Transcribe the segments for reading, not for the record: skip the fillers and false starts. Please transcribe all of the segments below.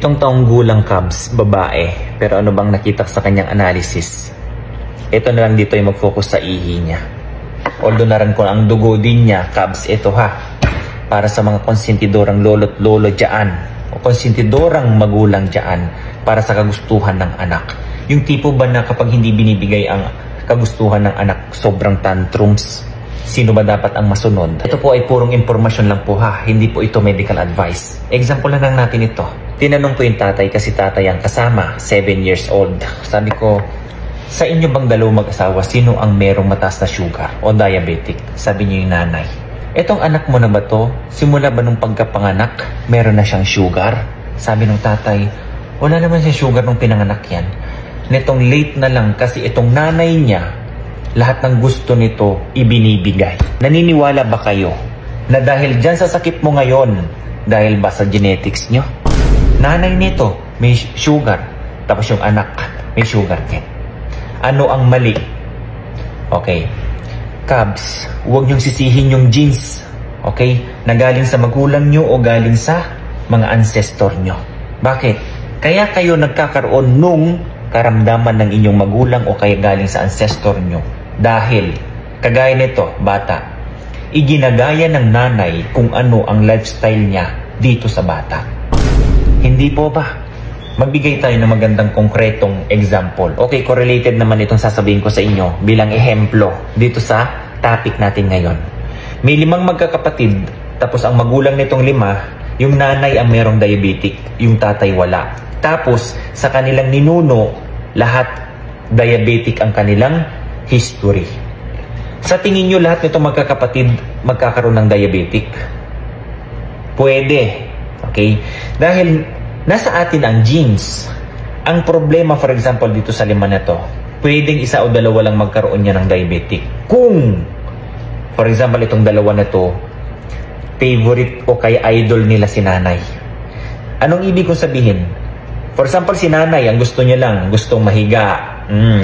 Itong taong gulang Cubs, babae, pero ano bang nakita sa kanyang analysis? Ito na lang dito yung mag-focus sa ihi niya. Although naran ko ang dugo din niya, Cubs, ito ha. Para sa mga konsentidorang lolo't lolo dyan, o konsentidorang magulang dyan, para sa kagustuhan ng anak. Yung tipo ba na kapag hindi binibigay ang kagustuhan ng anak, sobrang tantrums? Sino ba dapat ang masunod? Ito po ay purong impormasyon lang po ha, hindi po ito medical advice. Example lang natin ito. Tinanong ko yung tatay kasi tatay ang kasama, 7 years old. Sabi ko, sa inyo bang dalawang mag-asawa, sino ang merong mataas na sugar o diabetic? Sabi niyo yung nanay. Etong anak mo na ba to? Simula ba nung pagkapanganak, meron na siyang sugar? Sabi ng tatay, wala naman siyang sugar nung pinanganak yan. Nitong late na lang kasi itong nanay niya, lahat ng gusto nito ibinibigay. Naniniwala ba kayo na dahil dyan sa sakit mo ngayon, dahil ba sa genetics nyo? Nanay nito may sugar, tapos yung anak may sugar din. Ano ang mali? Okay, Cubs, huwag nyong sisihin yung genes, okay? Na galing sa magulang nyo o galing sa mga ancestor nyo. Bakit? Kaya kayo nagkakaroon nung karamdaman ng inyong magulang o kaya galing sa ancestor nyo. Dahil, kagaya nito, bata, iginagaya ng nanay kung ano ang lifestyle niya dito sa bata. Hindi po ba? Magbigay tayo ng magandang konkretong example. Okay, correlated naman itong sasabihin ko sa inyo bilang ehemplo dito sa topic natin ngayon. May 5 magkakapatid, tapos ang magulang nitong 5, yung nanay ang merong diabetic, yung tatay wala. Tapos, sa kanilang ninuno, lahat diabetic ang kanilang history. Sa tingin nyo lahat nito magkakapatid magkakaroon ng diabetic? Pwede. Okay? Dahil nasa atin ang genes. Ang problema, for example, dito sa 5 na to, pwedeng 1 o 2 lang magkaroon niya ng diabetic. Kung, for example, itong 2 na to, favorite o kay idol nila si nanay. Anong ibig kong sabihin? For example, si nanay, ang gusto niya lang, gustong mahiga.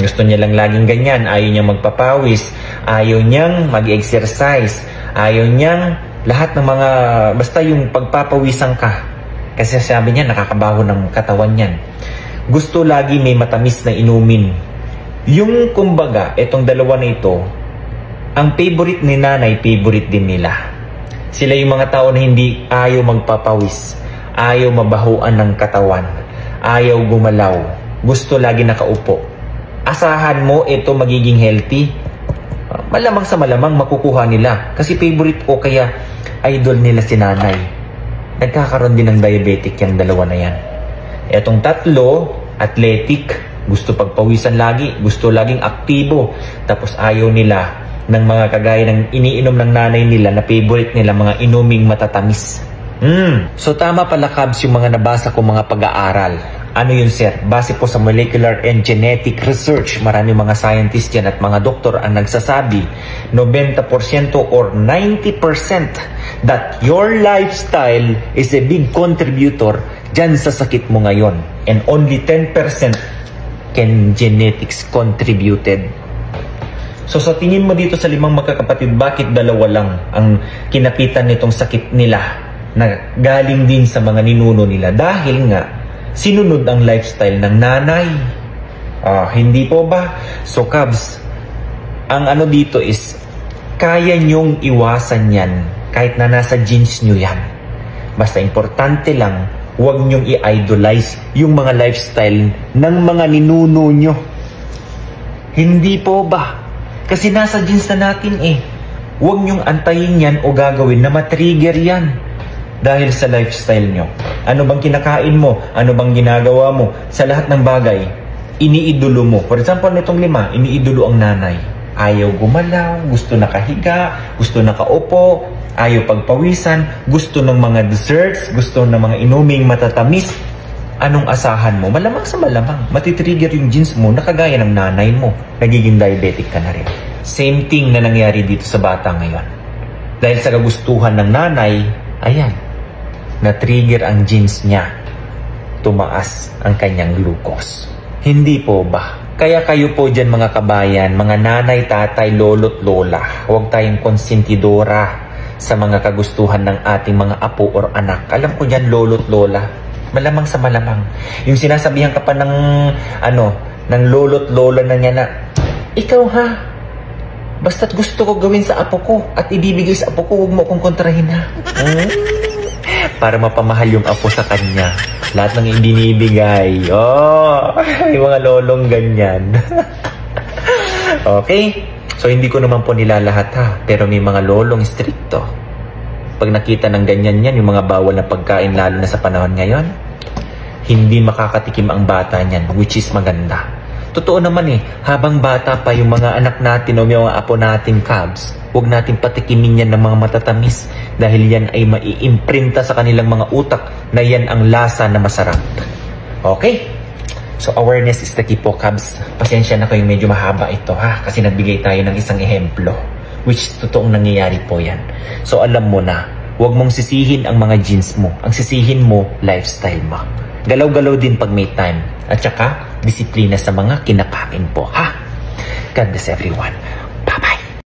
Gusto niya lang laging ganyan. Ayaw niyang magpapawis. Ayaw niyang mag-exercise. Ayaw niyang lahat ng mga, basta yung pagpapawisan ka. Kasi sabi niya, nakakabaho ng katawan niyan. Gusto lagi may matamis na inumin. Yung kumbaga, itong 2 na ito, ang favorite ni nanay, favorite din nila. Sila yung mga tao na hindi ayaw magpapawis. Ayaw mabahuan ng katawan. Ayaw gumalaw. Gusto lagi nakaupo. Asahan mo ito magiging healthy. Malamang sa malamang makukuha nila. Kasi favorite o kaya idol nila si nanay. Nagkakaroon din ng diabetic yung 2 na yan. Etong 3, athletic. Gusto pagpawisan lagi. Gusto laging aktibo. Tapos ayaw nila ng mga kagaya ng iniinom ng nanay nila na favorite nila mga inuming matatamis. So tama pala Cubs yung mga nabasa ko mga pag-aaral. Ano yun sir? Base po sa molecular and genetic research, marami mga scientists yan at mga doktor ang nagsasabi 90% or 90% that your lifestyle is a big contributor dyan sa sakit mo ngayon. And only 10% can genetics contributed. So sa tingin mo dito sa 5 magkakapatid, bakit 2 lang ang kinapitan nitong sakit nila na galing din sa mga ninuno nila? Dahil nga sinunod ang lifestyle ng nanay. Hindi po ba? So Cubs, ang ano dito is kaya nyong iwasan yan kahit na nasa genes nyo yan. Basta importante lang, huwag nyong i-idolize yung mga lifestyle ng mga ninuno nyo. Hindi po ba? Kasi nasa genes na natin eh. Huwag nyong antayin yan o gagawin na matrigger yan dahil sa lifestyle nyo. Ano bang kinakain mo? Ano bang ginagawa mo? Sa lahat ng bagay, iniidolo mo. For example, nitong 5, iniidolo ang nanay. Ayaw gumalaw, gusto nakahiga, gusto nakaupo, ayaw pagpawisan, gusto ng mga desserts, gusto ng mga inuming matatamis. Anong asahan mo? Malamang sa malamang, matitrigger yung genes mo na kagaya ng nanay mo. Nagiging diabetic ka na rin. Same thing na nangyari dito sa bata ngayon. Dahil sa kagustuhan ng nanay, ayan, na-trigger ang genes niya. Tumaas ang kanyang glucose. Hindi po ba? Kaya kayo po dyan mga kabayan, mga nanay, tatay, lolo't lola, huwag tayong konsentidora sa mga kagustuhan ng ating mga apo or anak. Alam ko dyan lolo't lola, Malamang sa malamang. Yung sinasabihan ka pa ng, ng lolo't lola na niya na, ikaw ha, basta't gusto ko gawin sa apo ko at ibibigay sa apo ko, huwag mo akong kontrahin ha. Para mapamahal yung apo sa kanya. Lahat ng ibinibigay. Yung mga lolong ganyan. Okay? So, hindi ko naman po nilalahat ha. Pero may mga lolong stricto. Pag nakita ng ganyan yan, yung mga bawal na pagkain, lalo na sa panahon ngayon, hindi makakatikim ang bata niyan, which is maganda. Totoo naman habang bata pa yung mga anak natin o yung mga apo natin, Cubs, huwag natin patikimin yan ng mga matatamis dahil yan ay maiimprinta sa kanilang mga utak na yan ang lasa na masarap. Okay? So, awareness is the key po, Cubs. Pasensya na kayong medyo mahaba ito, ha? Kasi nagbigay tayo ng isang ehemplo, which totoong nangyayari po yan. So, alam mo na, huwag mong sisihin ang mga genes mo. Ang sisihin mo, lifestyle mo. Galaw-galaw din pag may time. At saka, disiplina sa mga kinakain po, ha? God bless everyone.